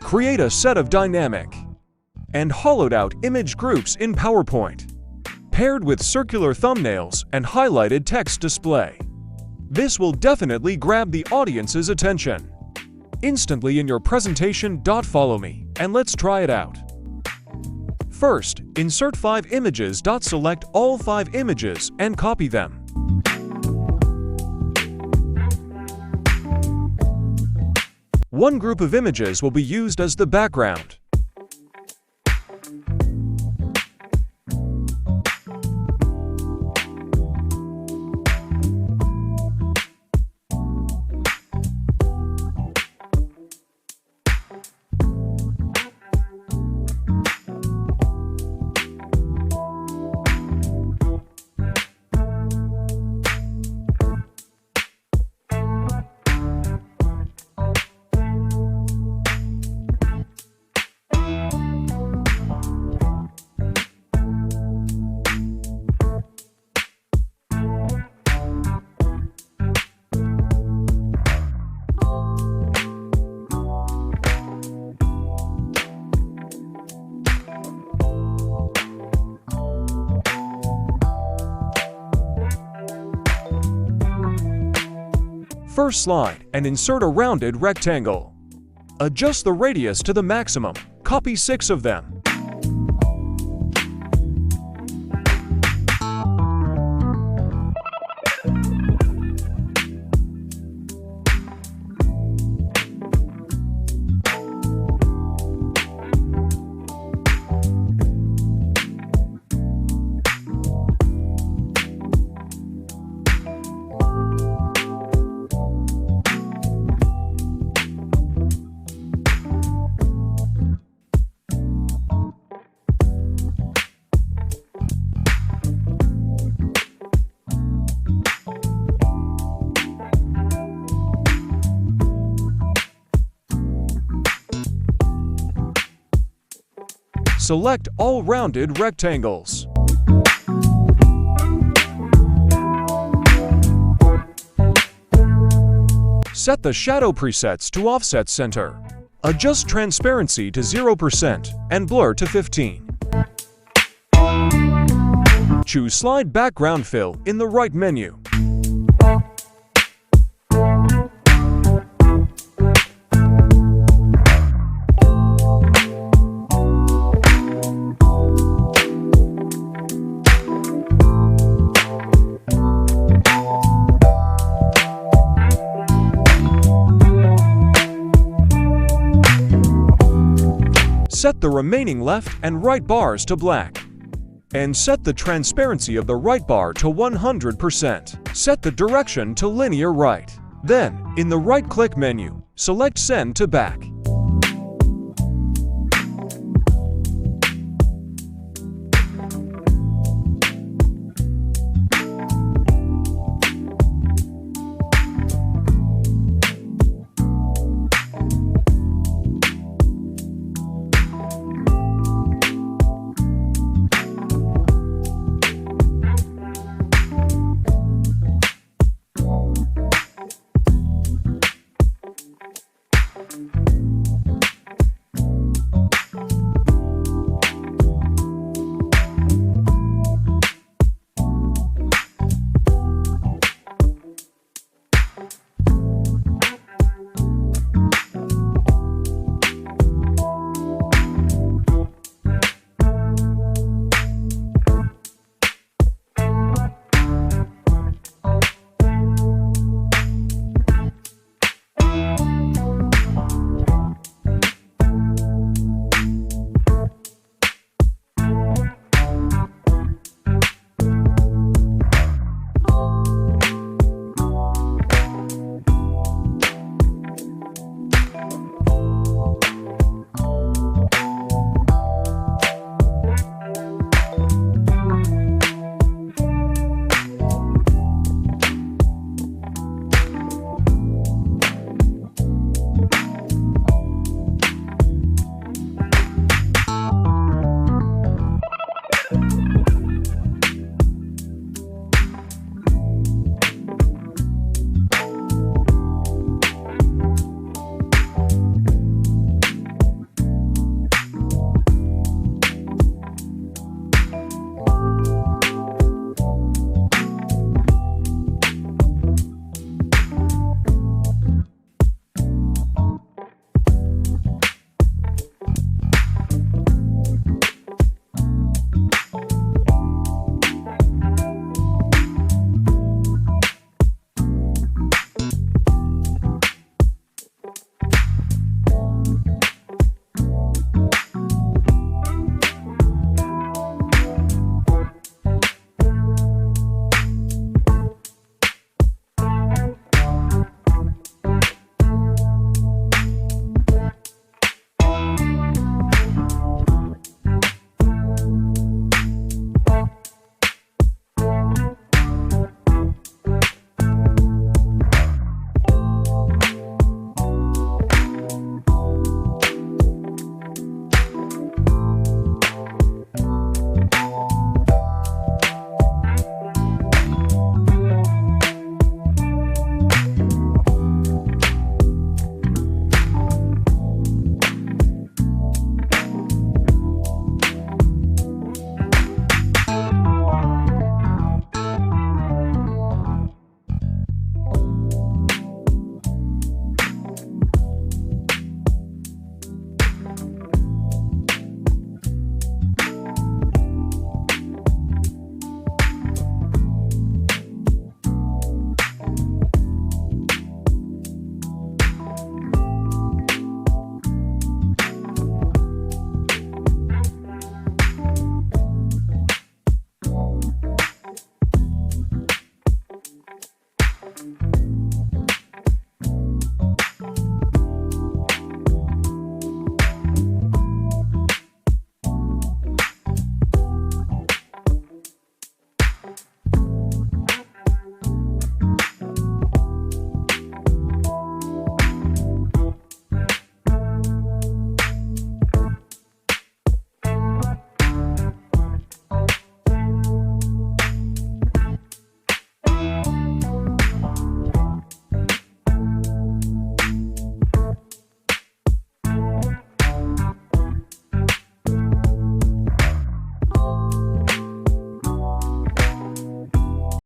Create a set of dynamic and hollowed-out image groups in PowerPoint, paired with circular thumbnails and highlighted text display. This will definitely grab the audience's attention instantly in your presentation. Follow me, and let's try it out. First, insert 5 images. Select all 5 images and copy them. One group of images will be used as the background. First slide and insert a rounded rectangle. Adjust the radius to the maximum. Copy 6 of them. Select all rounded rectangles. Set the shadow presets to offset center. Adjust transparency to 0% and blur to 15. Choose Slide Background Fill in the right menu. Set the remaining left and right bars to black. And set the transparency of the right bar to 100%. Set the direction to linear right. Then, in the right-click menu, select Send to Back.